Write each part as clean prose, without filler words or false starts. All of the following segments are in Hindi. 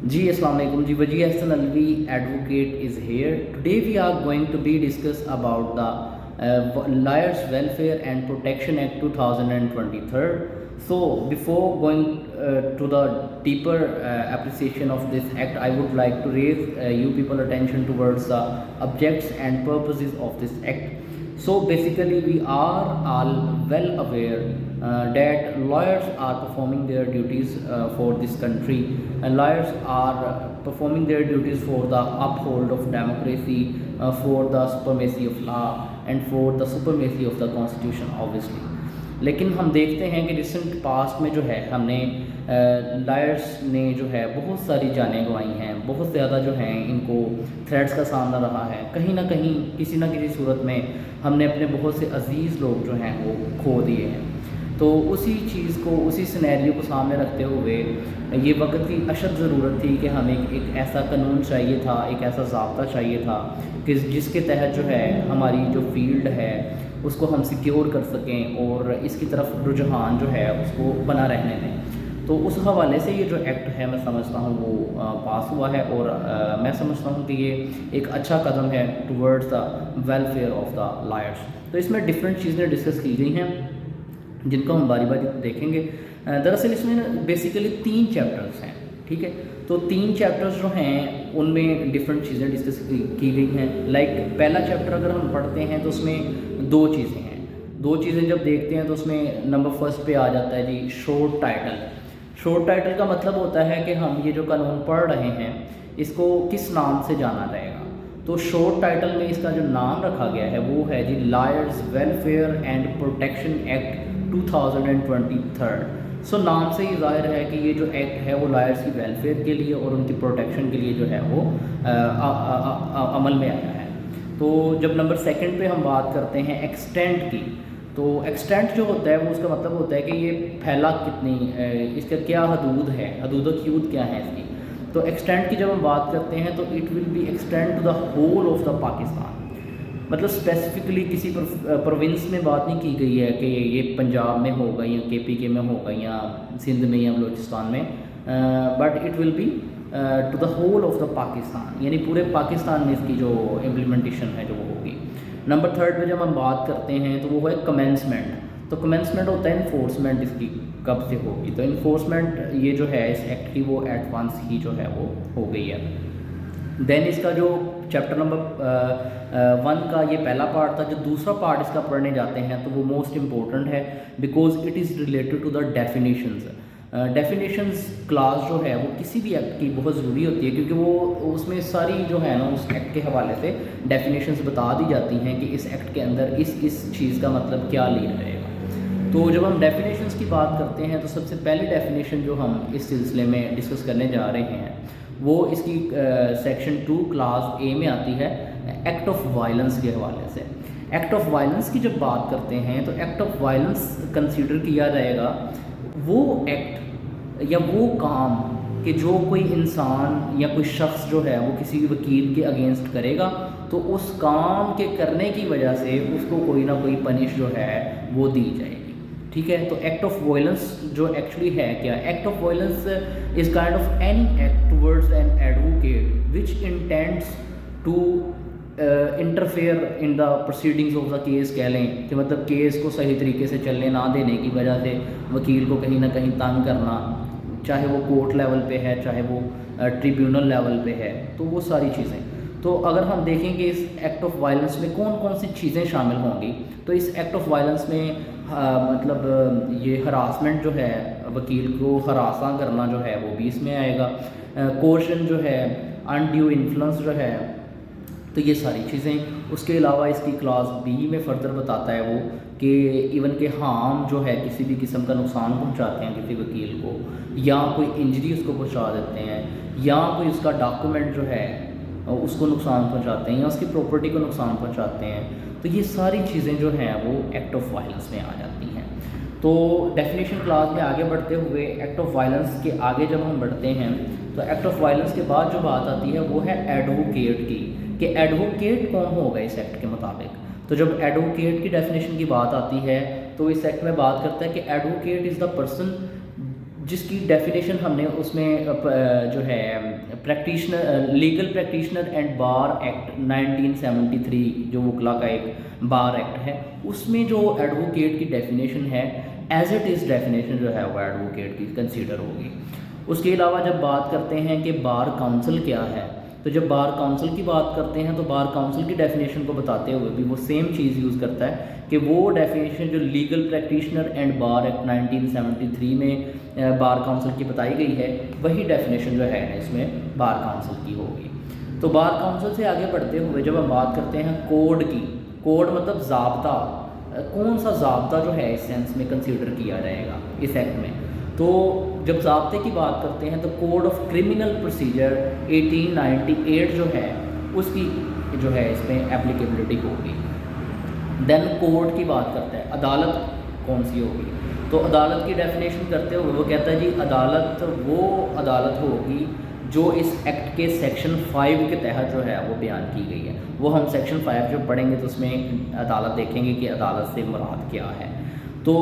जी अस्सलाम वालेकुम जी Waji Hasan Alvi advocate is here today we are going to be discuss about the lawyers welfare and protection act 2023 so before going to the deeper appreciation of this act I would like to raise you people attention towards the objects and purposes of this act. So basically we are all well aware that lawyers are performing their duties for this country, and lawyers are performing their duties for the uphold of democracy, for the supremacy of law and for the supremacy of the constitution obviously. लेकिन हम देखते हैं कि रिसेंट पास्ट में जो है हमने लायर्स ने जो है बहुत सारी जानें गंवाई हैं, बहुत ज़्यादा जो हैं इनको थ्रेट्स का सामना रहा है, कहीं ना कहीं किसी न किसी सूरत में हमने अपने बहुत से अजीज़ लोग जो हैं वो खो दिए हैं। तो उसी चीज़ को, उसी सिनेरियो को सामने रखते हुए ये वक्त की अशद ज़रूरत थी कि हमें एक ऐसा कानून चाहिए था, एक ऐसा ज़ाब्ता चाहिए था कि जिसके तहत जो है हमारी जो फील्ड है उसको हम सिक्योर कर सकें और इसकी तरफ रुझान जो है उसको बना रहने दें। तो उस हवाले से ये जो एक्ट है मैं समझता हूँ वो पास हुआ है और मैं समझता हूँ कि ये एक अच्छा कदम है towards the welfare of the lawyers. तो इसमें डिफरेंट चीज़ें डिस्कस की गई हैं जिनको हम बारी बारी देखेंगे। दरअसल इसमें बेसिकली 3 चैप्टर्स हैं, ठीक है। तो 3 चैप्टर्स जो हैं उनमें डिफरेंट चीज़ें डिस्कस की गई हैं। लाइक पहला चैप्टर अगर हम पढ़ते हैं तो उसमें 2 चीज़ें हैं। 2 चीज़ें जब देखते हैं तो उसमें नंबर फर्स्ट पे आ जाता है जी शॉर्ट टाइटल। शॉर्ट टाइटल का मतलब होता है कि हम ये जो कानून पढ़ रहे हैं इसको किस नाम से जाना जाएगा। तो शॉर्ट टाइटल में इसका जो नाम रखा गया है वो है जी lawyers welfare and protection act 2023। So नाम से ही ज़ाहिर है कि ये जो एक्ट है वो लायर्स की वेलफेयर के लिए और उनकी प्रोटेक्शन के लिए जो है वो अमल में आया है। तो जब नंबर सेकंड पे हम बात करते हैं एक्सटेंट की, तो एक्सटेंट जो होता है वो उसका मतलब होता है कि ये फैला कितनी, इसका क्या हदूद है, हदूद क़यूद क्या है इसकी। तो एक्सटेंट की जब हम बात करते हैं तो it will be extend to the whole of the Pakistan. मतलब स्पेसिफिकली किसी प्रोविंस में बात नहीं की गई है कि ये पंजाब में होगा या KPK में होगा या सिंध में या बलूचिस्तान में, but it will be to the whole of the Pakistan, यानी पूरे पाकिस्तान में इसकी जो इम्प्लीमेंटेशन है जो वो होगी। नंबर थर्ड पे जब हम बात करते हैं तो वो है कमेंसमेंट। तो कमेंसमेंट होता है इन्फोर्समेंट, इसकी कब से होगी। तो इन्फोर्समेंट ये जो है इस एक्ट की वो एडवांस ही जो है वो हो गई है। देन इसका जो चैप्टर नंबर 1 का ये पहला पार्ट था, जो दूसरा पार्ट इसका पढ़ने जाते हैं तो वो मोस्ट इम्पोर्टेंट है because it is related to the definitions. Definitions class जो है वो किसी भी एक्ट की बहुत ज़रूरी होती है क्योंकि वो उसमें सारी जो है ना उस एक्ट के हवाले से डेफिनेशंस बता दी जाती हैं कि इस एक्ट के अंदर इस चीज़ का मतलब क्या लिया जाएगा। तो जब हम डेफिनेशंस की बात करते हैं तो सबसे पहली डेफिनेशन जो हम इस सिलसिले में डिस्कस करने जा रहे हैं वो इसकी सेक्शन 2 क्लास A में आती है, एक्ट ऑफ वायलेंस के हवाले से। एक्ट ऑफ वायलेंस की जब बात करते हैं तो एक्ट ऑफ वायलेंस कंसीडर किया जाएगा वो एक्ट या वो काम कि जो कोई इंसान या कोई शख्स जो है वो किसी वकील के अगेंस्ट करेगा तो उस काम के करने की वजह से उसको कोई ना कोई पनिश जो है वो दी जाएगी, ठीक है। तो एक्ट ऑफ वायलेंस जो एक्चुअली है क्या, act of violence is kind of any act towards an advocate which intends to interfere in the proceedings of the case, कह लें कि मतलब केस को सही तरीके से चलने ना देने की वजह से वकील को कहीं ना कहीं तंग करना, चाहे वो कोर्ट लेवल पे है चाहे वो ट्रिब्यूनल लेवल पे है, तो वो सारी चीज़ें। तो अगर हम देखेंगे इस एक्ट ऑफ वायलेंस में कौन कौन सी चीज़ें शामिल होंगी, तो इस एक्ट ऑफ वायलेंस में मतलब ये हरासमेंट जो है, वकील को हरासा करना जो है वो भी इसमें आएगा, कोर्शन जो है, अनड्यू इन्फ्लुएंस जो है, तो ये सारी चीज़ें। उसके अलावा इसकी क्लास B में फर्दर बताता है वो कि इवन के हार्म जो है किसी भी किस्म का नुकसान पहुंचाते हैं किसी वकील को, या कोई इंजरी उसको पहुंचा देते हैं, या कोई उसका डॉक्यूमेंट जो है उसको नुकसान पहुंचाते हैं या उसकी प्रॉपर्टी को नुकसान पहुंचाते हैं, तो ये सारी चीज़ें जो हैं वो एक्ट ऑफ वायलेंस में आ जाती हैं। तो डेफिनेशन क्लास में आगे बढ़ते हुए एक्ट ऑफ वायलेंस के आगे जब हम बढ़ते हैं तो एक्ट ऑफ वायलेंस के बाद जो बात आती है वो है एडवोकेट की, कि एडवोकेट कौन होगा इस एक्ट के मुताबिक। तो जब एडवोकेट की डेफिनेशन की बात आती है तो इस एक्ट में बात करता है कि एडवोकेट इज़ द पर्सन जिसकी डेफिनेशन हमने उसमें जो है practitioner, legal practitioner and bar act 1973 जो वकला का एक बार एक्ट है, उसमें जो एडवोकेट की डेफिनेशन है एज इट इज़ डेफिनेशन जो है वो एडवोकेट की कंसीडर होगी। उसके अलावा जब बात करते हैं कि बार काउंसिल क्या है, तो जब बार काउंसिल की बात करते हैं तो बार काउंसिल की डेफिनेशन को बताते हुए भी वो सेम चीज़ यूज़ करता है कि वो डेफिनेशन जो legal practitioner and bar act 1973 में बार काउंसिल की बताई गई है, वही डेफिनेशन जो है इसमें बार काउंसिल की होगी। तो बार काउंसिल से आगे बढ़ते हुए जब हम बात करते हैं कोड की, कोड मतलब ज़ाब्ता, कौन सा ज़ाब्ता जो है इस सेंस में कंसीडर किया जाएगा इस एक्ट में। तो जब ज़ाब्ते की बात करते हैं तो कोड ऑफ क्रिमिनल प्रोसीजर 1898 जो है उसकी जो है इसमें एप्लीकेबिलिटी होगी। देन कोर्ट की बात करते हैं, अदालत कौन सी होगी, तो अदालत की डेफिनेशन करते हुए वो कहता है जी अदालत वो अदालत होगी जो इस एक्ट के सेक्शन 5 के तहत जो है वो बयान की गई है। वो हम सेक्शन 5 जो पढ़ेंगे तो उसमें अदालत देखेंगे कि अदालत से मुराद क्या है। तो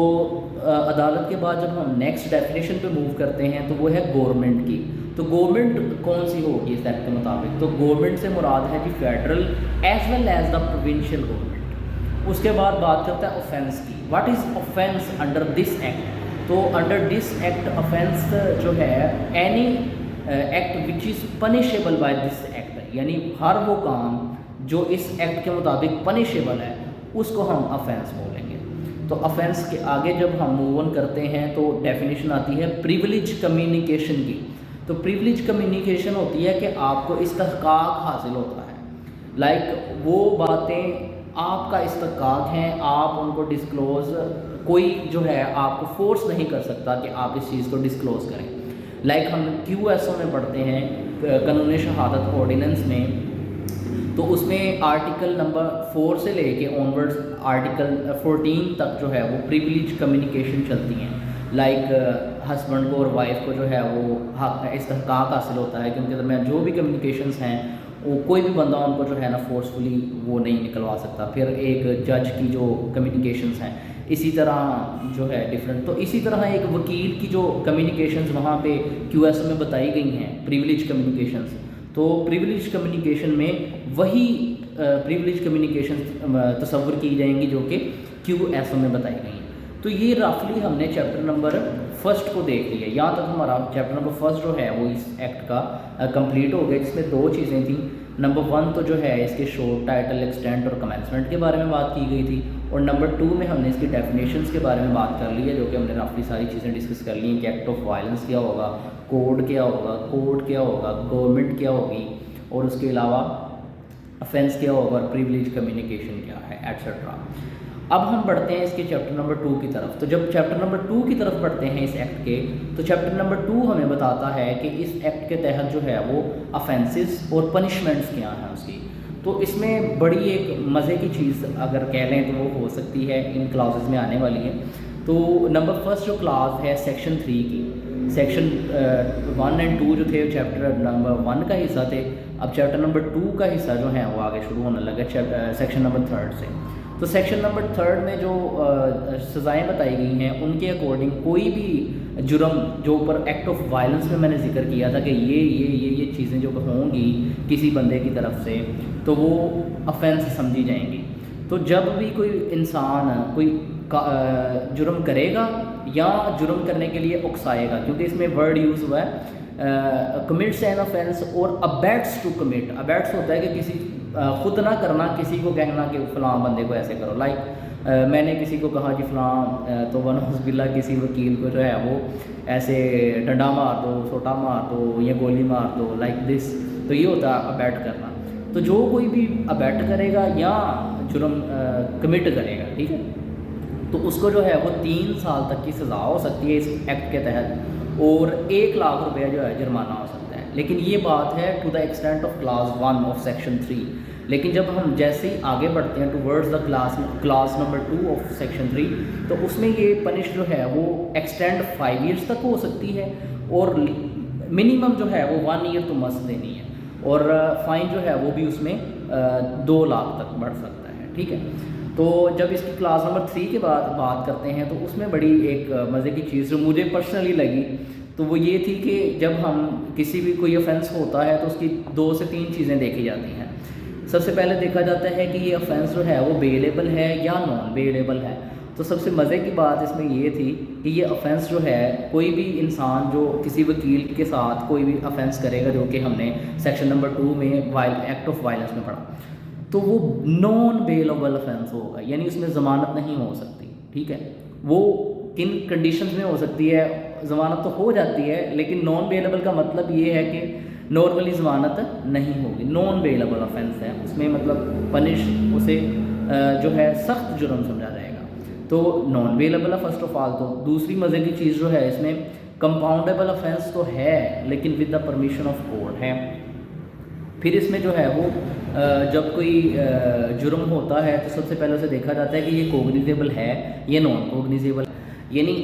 अदालत के बाद जब हम नेक्स्ट डेफिनेशन पे मूव करते हैं तो वो है गवर्नमेंट की। तो गवर्नमेंट कौन सी होगी इस एक्ट के मुताबिक, तो गवर्नमेंट से मुराद है जी federal as well as the provincial government. उसके बाद बात करता है ऑफेंस की, what is offence under this act, तो अंडर दिस एक्ट ऑफेंस जो है any act which is punishable by this act, यानी हर वो काम जो इस एक्ट के मुताबिक पनिशेबल है उसको हम ऑफेंस बोलेंगे। तो ऑफेंस के आगे जब हम मूव ऑन करते हैं तो डेफिनेशन आती है प्रिविलेज कम्युनिकेशन की। तो प्रिविलेज कम्युनिकेशन होती है कि आपको इस्तेहकाक हासिल होता है, लाइक वो बातें आपका इस्तेहकाक हैं, आप उनको डिस्क्लोज़, कोई जो है आपको फोर्स नहीं कर सकता कि आप इस चीज़ को डिस्क्लोज़ करें। लाइक हम QSO में पढ़ते हैं कानून शहादत ऑर्डिनेंस में, तो उसमें आर्टिकल नंबर 4 से लेके ऑनवर्ड्स आर्टिकल 14 तक जो है वो प्रिविलेज कम्युनिकेशन चलती हैं। लाइक हस्बैंड को और वाइफ को जो है वो हक इस्तेहकाक हासिल होता है कि उनके दरमियान जो भी कम्युनिकेशंस हैं वो कोई भी बंदा उनको जो है ना फोर्सफुली वो नहीं निकलवा सकता। फिर एक जज की जो कम्युनिकेशंस हैं इसी तरह जो है डिफरेंट, तो इसी तरह एक वकील की जो कम्युनिकेशंस वहाँ पे QSO में बताई गई हैं प्रिविलेज कम्युनिकेशंस, तो प्रिविलेज कम्युनिकेशन में वही प्रिविलेज कम्युनिकेशन तस्वर की जाएंगी जो कि QSO में बताई गई हैं। तो ये रफली हमने चैप्टर नंबर 1 को देख लिया। यहाँ तक हमारा चैप्टर नंबर 1 जो है वो इस एक्ट का कंप्लीट हो गया, जिसमें 2 चीज़ें थी। नंबर 1 तो जो है इसके शोर्ट टाइटल, एक्सटेंट और कमेंसमेंट के बारे में बात की गई थी, और नंबर 2 में हमने इसकी डेफिनेशंस के बारे में बात कर ली है, जो कि हमने रफली सारी चीज़ें डिस्कस कर ली हैं कि एक्ट ऑफ वायलेंस क्या होगा, कोड क्या होगा, कोर्ट क्या होगा, गवर्नमेंट क्या होगी, और उसके अलावा ऑफेंस क्या होगा और प्रिविलेज कम्युनिकेशन क्या है, एट्सेट्रा। अब हम बढ़ते हैं इसके चैप्टर नंबर 2 की तरफ। तो जब चैप्टर नंबर 2 की तरफ बढ़ते हैं इस एक्ट के, तो चैप्टर नंबर 2 हमें बताता है कि इस एक्ट के तहत जो है वो ऑफेंसेस और पनिशमेंट्स क्या हैं उसकी। तो इसमें बड़ी एक मज़े की चीज़ अगर कह लें तो वो हो सकती है, इन क्लासेस में आने वाली है। तो नंबर 1 जो क्लास है सेक्शन 3 की, सेक्शन 1 और 2 जो थे चैप्टर नंबर 1 का हिस्सा थे, अब चैप्टर नंबर 2 का हिस्सा जो है वो आगे शुरू होने लगा सेक्शन नंबर 3 से। तो सेक्शन नंबर 3 में जो सज़ाएँ बताई गई हैं उनके अकॉर्डिंग कोई भी जुर्म जो ऊपर एक्ट ऑफ वायलेंस में मैंने जिक्र किया था कि ये चीज़ें जो होंगी किसी बंदे की तरफ से तो वो ऑफेंस समझी जाएंगी। तो जब भी कोई इंसान कोई जुर्म करेगा या जुर्म करने के लिए उकसाएगा, क्योंकि इसमें वर्ड यूज़ हुआ है कमिट्स एन ऑफेंस और अबैट्स टू कमिट। अबैट्स होता है कि किसी खुद ना करना, किसी को कहना कि फ़लाँ बंदे को ऐसे करो। लाइक मैंने किसी को कहा कि फ़लाँ तो वनहुज़बिल्लाह किसी वकील को जो है वो ऐसे डंडा मार दो, सोटा मार दो या गोली मार दो, लाइक दिस। तो ये होता है अबैट करना। तो जो कोई भी अबैट करेगा या जुर्म कमिट करेगा, ठीक है, तो उसको जो है वो 3 साल तक की सज़ा हो सकती है इस एक्ट के तहत, और 1 लाख रुपया जो है जुर्माना हो सकता है। लेकिन ये बात है to the extent of class 1 of section 3। लेकिन जब हम जैसे ही आगे बढ़ते हैं towards the class number 2 of section 3, तो उसमें ये पनिश जो है वो एक्सटेंड 5 ईयर्स तक हो सकती है, और मिनिमम जो है वो 1 ईयर तो मस्ट देनी है, और फ़ाइन जो है वो भी उसमें 2 लाख तक बढ़ सकता है, ठीक है। तो जब इसकी क्लास नंबर 3 के बाद बात करते हैं तो उसमें बड़ी एक मज़े की चीज़ जो मुझे पर्सनली लगी तो वो ये थी कि जब हम किसी भी कोई ऑफेंस होता है तो उसकी 2 से 3 चीज़ें देखी जाती हैं। सबसे पहले देखा जाता है कि ये ऑफेंस जो है वो बेलेबल है या नॉन बेलेबल है। तो सबसे मज़े की बात इसमें ये थी कि ये ऑफेंस जो है कोई भी इंसान जो किसी वकील के साथ कोई भी ऑफेंस करेगा, जो कि हमने सेक्शन नंबर 2 में एक्ट ऑफ वायलेंस में पढ़ा, तो वो नॉन बेलेबल ऑफेंस होगा, यानी उसमें ज़मानत नहीं हो सकती। ठीक है, वो किन कंडीशंस में हो सकती है? ज़मानत तो हो जाती है, लेकिन नॉन बेलेबल का मतलब ये है कि नॉर्मली ज़मानत नहीं होगी। नॉन बेलेबल ऑफेंस है, उसमें मतलब पनिश उसे जो है सख्त जुर्म समझा जाएगा। तो नॉन बेलेबल है फर्स्ट ऑफ ऑल। तो दूसरी मज़े की चीज़ जो है इसमें कंपाउंडेबल ऑफेंस तो है लेकिन with the permission of court है। फिर इसमें जो है वो जब कोई जुर्म होता है तो सबसे पहले उसे देखा जाता है कि ये कोग्निजेबल है या नॉन कोग्निजेबल, यानी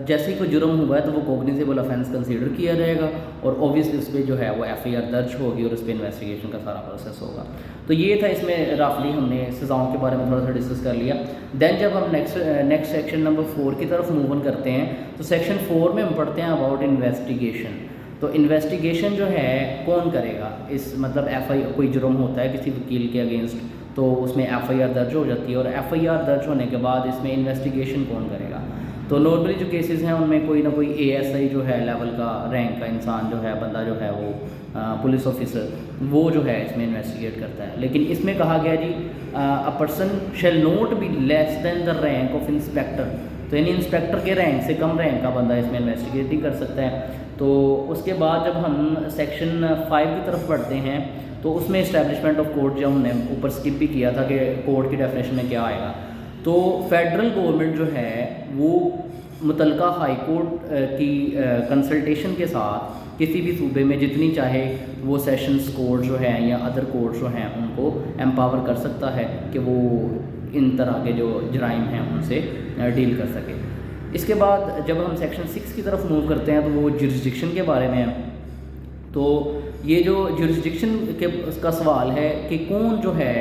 जैसे ही कोई जुर्म हुआ है तो वो कोग्निजेबल ऑफेंस कंसीडर किया जाएगा और ऑब्वियसली उस पर जो है वो FIR दर्ज होगी और उस पर इन्वेस्टिगेशन का सारा प्रोसेस होगा। तो ये था, इसमें रफली हमने सज़ाओं के बारे में थोड़ा सा डिस्कस कर लिया। देन जब हम नेक्स्ट सेक्शन नंबर 4 की तरफ मूव ऑन करते हैं तो सेक्शन 4 में हम पढ़ते हैं अबाउट इन्वेस्टिगेशन। तो इन्वेस्टिगेशन जो है कौन करेगा? इस मतलब कोई जुर्म होता है किसी वकील के अगेंस्ट तो उसमें FIR दर्ज हो जाती है और FIR दर्ज होने के बाद इसमें इन्वेस्टिगेशन कौन करेगा? तो नॉर्मली जो केसेस हैं उनमें कोई ना कोई ASI जो है लेवल का रैंक का इंसान जो है, बंदा जो है वो पुलिस ऑफिसर, वो जो है इसमें इन्वेस्टिगेट करता है। लेकिन इसमें कहा गया जी a person shall not be less than the rank of inspector. तो यानी इंस्पेक्टर के रैंक से कम रैंक का बंदा इसमें इन्वेस्टिगेट नहीं कर सकता है। तो उसके बाद जब हम सेक्शन 5 की तरफ बढ़ते हैं तो उसमें इस्टेब्लिशमेंट ऑफ कोर्ट, जो हमने ऊपर स्किप भी किया था कि कोर्ट की डेफिनेशन में क्या आएगा, तो फेडरल गवर्नमेंट जो है वो मुतलका हाई कोर्ट की कंसल्टेशन के साथ किसी भी सूबे में जितनी चाहे वो सेशंस कोर्ट जो हैं या अदर कोर्ट जो हैं उनको एम्पावर कर सकता है कि वो इन तरह के जो जराइम हैं उनसे डील कर सके। इसके बाद जब हम सेक्शन 6 की तरफ मूव करते हैं तो वो जुरिस्डिक्शन के बारे में है। तो ये जो जुरिस्डिक्शन के उसका सवाल है कि कौन जो है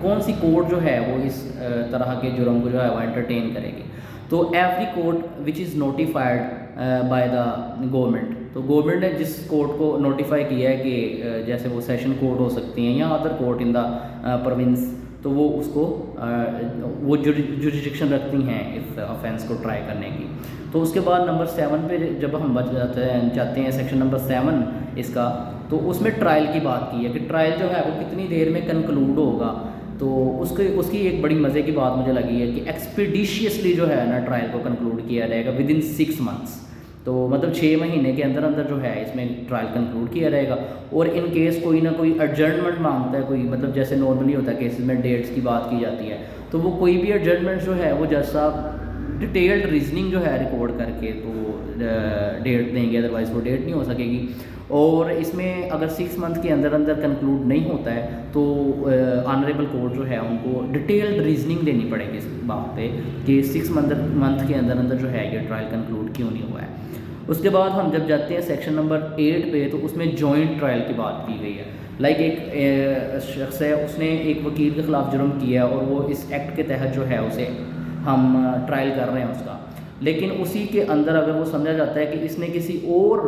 कौन सी कोर्ट जो है वो इस तरह के जुर्म को जो है वो एंटरटेन करेगी। तो every court which is notified by the government, तो गवर्नमेंट ने जिस कोर्ट को नोटिफाई किया है कि जैसे वो सेशन कोर्ट हो सकती हैं या other court in the province, तो वो उसको वो जुरिस्डिक्शन रखती हैं इस ऑफेंस को ट्राई करने की। तो उसके बाद नंबर 7 पे जब हम जाते हैं सेक्शन नंबर 7 इसका, तो उसमें ट्रायल की बात की है कि ट्रायल जो है वो कितनी देर में कंक्लूड होगा। तो उसकी एक बड़ी मज़े की बात मुझे लगी है कि एक्सपीडिशियसली जो है ना ट्रायल को कंक्लूड किया जाएगा विद इन 6 मंथ्स। तो मतलब 6 महीने के अंदर अंदर जो है इसमें ट्रायल कंक्लूड किया जाएगा। और इन केस कोई ना कोई एडजर्नमेंट मांगता है कोई, मतलब जैसे नॉर्मली होता है केसेस में डेट्स की बात की जाती है, तो वो कोई भी एडजर्नमेंट जो है वो जैसा डिटेल्ड रीजनिंग जो है रिकॉर्ड करके तो डेट देंगे, अदरवाइज़ वो डेट नहीं हो सकेगी। और इसमें अगर 6 मंथ के अंदर अंदर कंक्लूड नहीं होता है तो ऑनरेबल कोर्ट जो है उनको डिटेल्ड रीजनिंग देनी पड़ेगी इस बात पे कि 6 मंथ के अंदर अंदर जो है ये ट्रायल कंक्लूड क्यों नहीं हुआ है। उसके बाद हम जब जाते हैं सेक्शन नंबर 8 पे, तो उसमें जॉइंट ट्रायल की बात की गई है। लाइक एक शख्स है, उसने एक वकील के ख़िलाफ़ जुर्म किया और वो इस एक्ट के तहत जो है उसे हम ट्रायल कर रहे हैं उसका, लेकिन उसी के अंदर अगर वो समझा जाता है कि इसने किसी और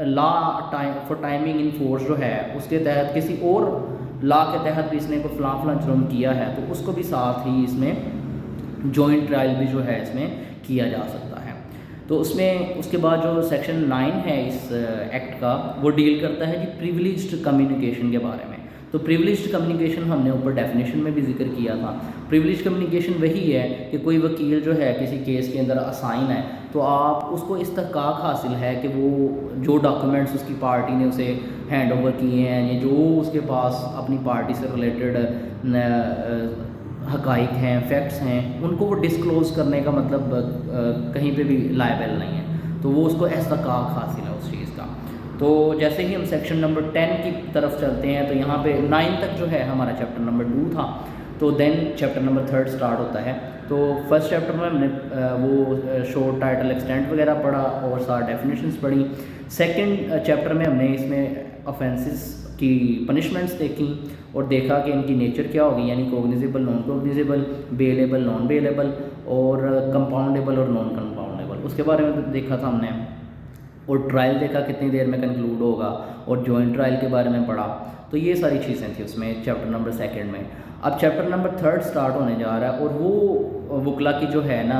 law for timing in force जो है उसके तहत किसी और लॉ के तहत भी इसने कोई फलां जुर्म किया है, तो उसको भी साथ ही इसमें जॉइंट ट्रायल भी जो है इसमें किया जा सकता है। तो उसमें उसके बाद जो सेक्शन 9 है इस एक्ट का, वो डील करता है जी प्रिविलेज्ड कम्युनिकेशन के बारे में। तो प्रिविलेज्ड कम्युनिकेशन हमने ऊपर डेफिनेशन में भी जिक्र किया था। प्रिविलेज्ड कम्युनिकेशन वही है कि कोई वकील जो है किसी केस के अंदर असाइन है, तो आप उसको इस्तहकाक हासिल है कि वो जो डॉक्यूमेंट्स उसकी पार्टी ने उसे हैंड ओवर किए हैं या जो उसके पास अपनी पार्टी से रिलेटेड हकाइक हैं, फैक्ट्स हैं, उनको वो डिस्क्लोज़ करने का मतलब कहीं पे भी लायबल नहीं है, तो वो उसको इस्तहकाक हासिल है उस चीज़ का। तो जैसे ही हम सेक्शन नंबर 10 की तरफ चलते हैं तो यहाँ पे 9 तक जो है हमारा चैप्टर नंबर 2 था, तो देन चैप्टर नंबर 3 स्टार्ट होता है। तो फर्स्ट चैप्टर में हमने वो शॉर्ट टाइटल एक्सटेंट वगैरह पढ़ा और सारा डेफिनेशंस पढ़ी। सेकंड चैप्टर में हमने इसमें ऑफेंसेस की पनिशमेंट्स देखी और देखा कि इनकी नेचर क्या होगी, यानी cognisable, non cognisable, bailable, non bailable और कंपाउंडेबल और नॉन कंपाउंडेबल, उसके बारे में देखा था हमने। और ट्रायल देखा कितनी देर में कंक्लूड होगा, और जॉइंट ट्रायल के बारे में पढ़ा। तो ये सारी चीज़ें थी उसमें चैप्टर नंबर 2 में। अब चैप्टर नंबर 3 स्टार्ट होने जा रहा है और वो वकला की जो है ना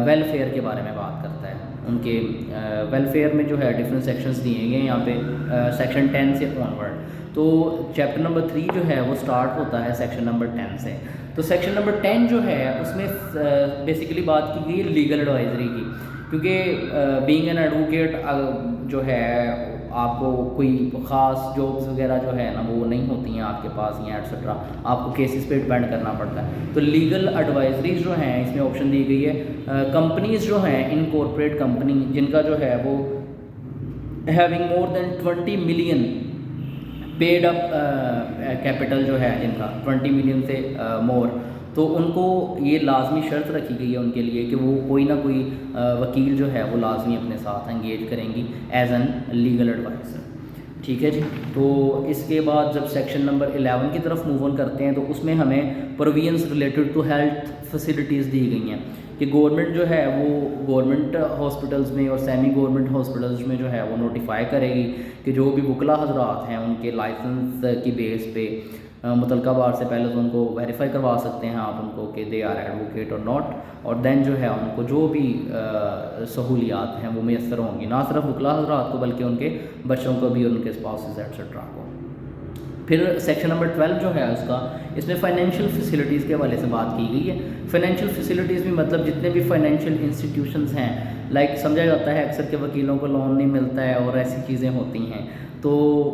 वेलफेयर के बारे में बात करता है। उनके वेलफेयर में जो है डिफरेंट सेक्शंस दिए गए यहाँ पे, सेक्शन 10 से ऑनवर्ड। तो चैप्टर नंबर 3 जो है वो स्टार्ट होता है सेक्शन नंबर 10 से। तो सेक्शन नंबर 10 जो है उसमें बेसिकली बात की गई है लीगल एडवाइजरी की, क्योंकि बीइंग एन एडवोकेट जो है आपको कोई ख़ास जॉब्स वगैरह जो है ना वो नहीं होती हैं आपके पास या एट्सेट्रा, आपको केसेस पे डिपेंड करना पड़ता है। तो लीगल एडवाइजरीज जो हैं इसमें ऑप्शन दी गई है। कंपनीज़ जो हैं इनकॉर्पोरेट कंपनी जिनका जो है वो having more than 20 million paid up capital जो है जिनका 20 मिलियन से मोर, तो उनको ये लाजमी शर्त रखी गई है उनके लिए कि वो कोई ना कोई वकील जो है वो लाजमी अपने साथ एंगेज करेंगी एज एन लीगल एडवाइज़र। ठीक है जी। तो इसके बाद जब सेक्शन नंबर 11 की तरफ मूव ऑन करते हैं तो उसमें हमें provisions related to health facilities दी गई हैं कि गवर्नमेंट जो है वो गवर्नमेंट हॉस्पिटल्स में और सेमी गवर्नमेंट हॉस्पिटल्स में जो है वो नोटिफाई करेगी कि जो भी वकला हजरात हैं उनके लाइसेंस की बेस पे मुतलका बार से पहले तो उनको वेरीफाई करवा सकते हैं आप उनको कि दे आर एडवोकेट और नॉट, और देन जो है उनको जो भी सहूलियात हैं वो मैसर होंगी, ना सिर्फ वकला हजरात को बल्कि उनके बच्चों को भी, उनके स्पाउसेस एट्सेट्रा को। फिर सेक्शन नंबर 12 जो है उसका, इसमें फ़ाइनेंशियल फैसिलिटीज़ के हवाले से बात की गई है। फ़ाइनेंशियल फैसिलिटीज़ भी मतलब जितने भी फाइनेंशियल इंस्टीट्यूशंस हैं, लाइक समझा जाता है अक्सर के वकीलों को लोन नहीं मिलता है और ऐसी चीज़ें होती हैं, तो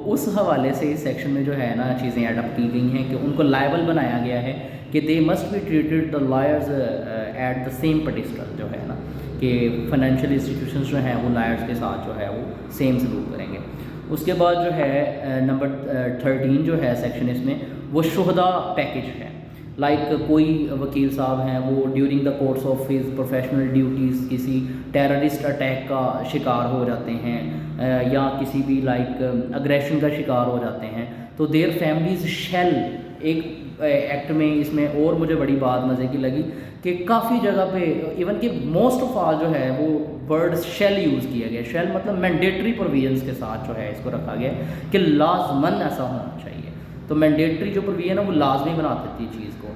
उस हवाले से इस सेक्शन में जो है ना चीज़ें एडअप की गई हैं कि उनको लायबल बनाया गया है कि they must be treated the lawyers at the same pedestal, जो है ना कि फाइनेंशियल इंस्टीट्यूशंस जो हैं वो लॉयर्स के साथ जो है वो सेम सलूक करेंगे। उसके बाद जो है नंबर 13 जो है सेक्शन इसमें वो शुहदा पैकेज है। लाइक कोई वकील साहब हैं वो during the course of his professional duties किसी टेररिस्ट अटैक का शिकार हो जाते हैं या किसी भी लाइक अग्रेशन का शिकार हो जाते हैं, तो देयर फैमिलीज शेल, एक एक्ट में इसमें और मुझे बड़ी बात मज़े की लगी कि काफ़ी जगह पे इवन कि मोस्ट ऑफ ऑल जो है वो वर्ड शेल यूज़ किया गया। शेल मतलब मैंडेटरी प्रोविजंस के साथ जो है इसको रखा गया कि लाजमन ऐसा होना चाहिए। तो मैंडेटरी जो प्रोविजन है वो लाजमी बना देती है चीज़ को।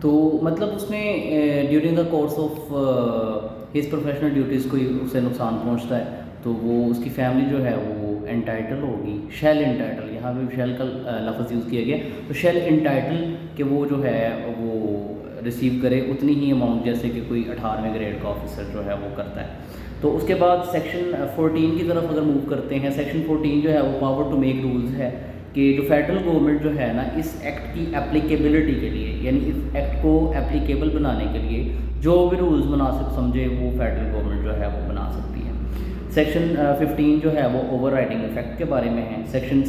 तो मतलब उसमें during the course of his professional duties कोई उसे नुकसान पहुंचता है तो वो उसकी फैमिली जो है वो एंटाइटल होगी, शेल एंटाइटल, यहाँ पे शेल का लफ्ज़ यूज़ किया गया, तो शेल एंटाइटल कि वो जो है वो रिसीव करे उतनी ही अमाउंट जैसे कि कोई 18वें ग्रेड का ऑफिसर जो है वो करता है। तो उसके बाद सेक्शन 14 की तरफ अगर मूव करते हैं, सेक्शन 14 जो है वो पावर टू मेक रूल्स है कि जो फेडरल गवर्नमेंट जो है ना इस एक्ट की एप्लीकेबिलिटी के लिए, यानी इस एक्ट को एप्लीकेबल बनाने के लिए जो भी रूल्स मुनासिब समझे वो फेडरल गवर्नमेंट जो है वो बना सकती है। सेक्शन 15 जो है वो ओवर राइडिंग इफेक्ट के बारे में है। सेक्शन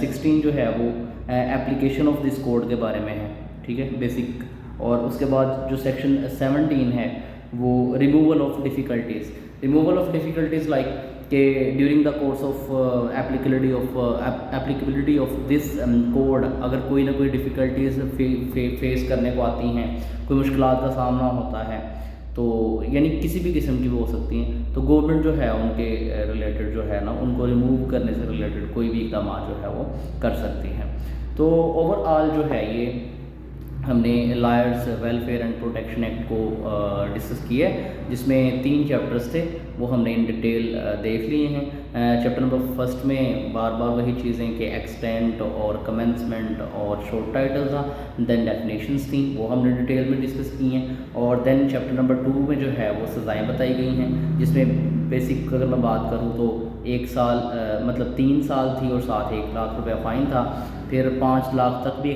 16 जो है वो एप्लीकेशन ऑफ दिस कोड के बारे में है, ठीक है, बेसिक। और उसके बाद जो सेक्शन 17 है वो removal of difficulties, removal of difficulties like कि during the course of applicability of this code अगर कोई ना कोई डिफ़िकल्टीज़ फेस करने को आती हैं, कोई मुश्किलात का सामना होता है, तो यानी किसी भी किस्म की वो हो सकती हैं, तो गवर्नमेंट जो है उनके रिलेटेड जो है ना उनको रिमूव करने से रिलेटेड कोई भी इकदाम जो है वो कर सकती हैं। तो ओवरऑल जो है ये हमने lawyers welfare and protection act को डिस्कस किया है, जिसमें 3 चैप्टर्स थे वो हमने इन डिटेल देख लिए हैं। चैप्टर नंबर 1 में बार बार वही चीज़ें कि एक्सटेंट और कमेंसमेंट और शॉर्ट टाइटल था, देन डेफिनेशंस थी वो हमने डिटेल में डिस्कस की हैं, और देन चैप्टर नंबर 2 में जो है वो सज़ाएँ बताई गई हैं, जिसमें बेसिक अगर मैं बात करूँ तो 1 साल मतलब 3 साल थी और साथ 1 लाख रुपया फ़ाइन था, फिर 5 लाख तक भी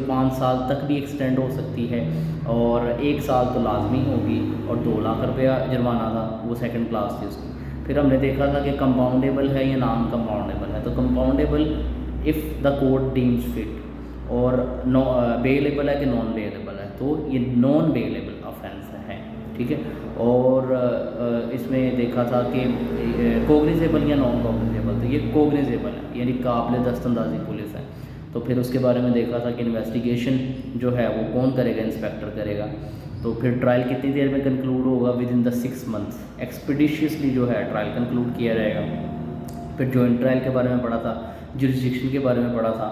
5 साल तक भी एक्सटेंड हो सकती है, और 1 साल तो लाजमी होगी, और 2 लाख रुपया जुर्माना था, वो सेकंड क्लास थी उसकी। फिर हमने देखा था कि कंपाउंडेबल है या नॉन कंपाउंडेबल है, तो compoundable if the court deems fit, और बेलेबल है कि नॉन बेलेबल है, तो ये नॉन बेलेबल ऑफेंस है, ठीक है। और इसमें देखा था कि कोग्निजेबल या नॉन कोग्निजेबल, तो ये कोग्निजेबल है यानी काबिल दस्तंदाजी पुलिस है। तो फिर उसके बारे में देखा था कि इन्वेस्टिगेशन जो है वो कौन करेगा, इंस्पेक्टर करेगा। तो फिर ट्रायल कितनी देर में कंक्लूड होगा, विद इन द 6 मंथ्स एक्सपीडिशियसली जो है ट्रायल कंक्लूड किया जाएगा। फिर जॉइंट ट्रायल के बारे में पढ़ा था, जुरिस्डिक्शन के बारे में पढ़ा था।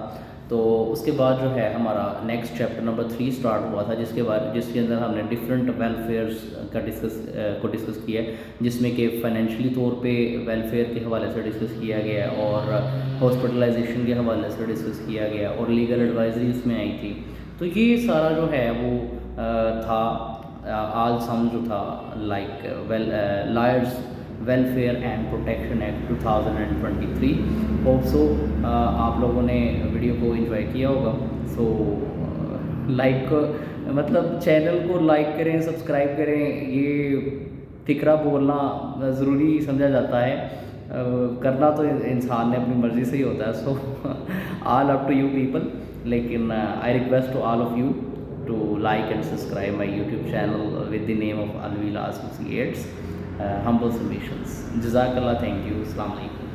तो उसके बाद जो है हमारा नेक्स्ट चैप्टर नंबर 3 स्टार्ट हुआ था, जिसके अंदर हमने डिफरेंट वेलफेयर्स का डिस्कस किया है, जिसमें कि फाइनेंशियली तौर पे वेलफेयर के हवाले से डिस्कस किया गया है और हॉस्पिटलाइजेशन के हवाले से डिस्कस किया गया और लीगल एडवाइजरी इसमें आई थी। तो ये सारा जो है वो था आल सम जो था like lawyers welfare and protection act 2023। Hope so आप लोगों ने वीडियो को एंजॉय किया होगा। सो लाइक मतलब चैनल को लाइक करें, सब्सक्राइब करें, ये फिक्रा बोलना ज़रूरी समझा जाता है। करना तो इंसान ने अपनी मर्ज़ी से ही होता है। So all up to you people, लेकिन I request to all of you to like and subscribe my YouTube channel with the name of Alvila Associates, humble submissions. Jazakallah, thank you, Assalamu alaikum.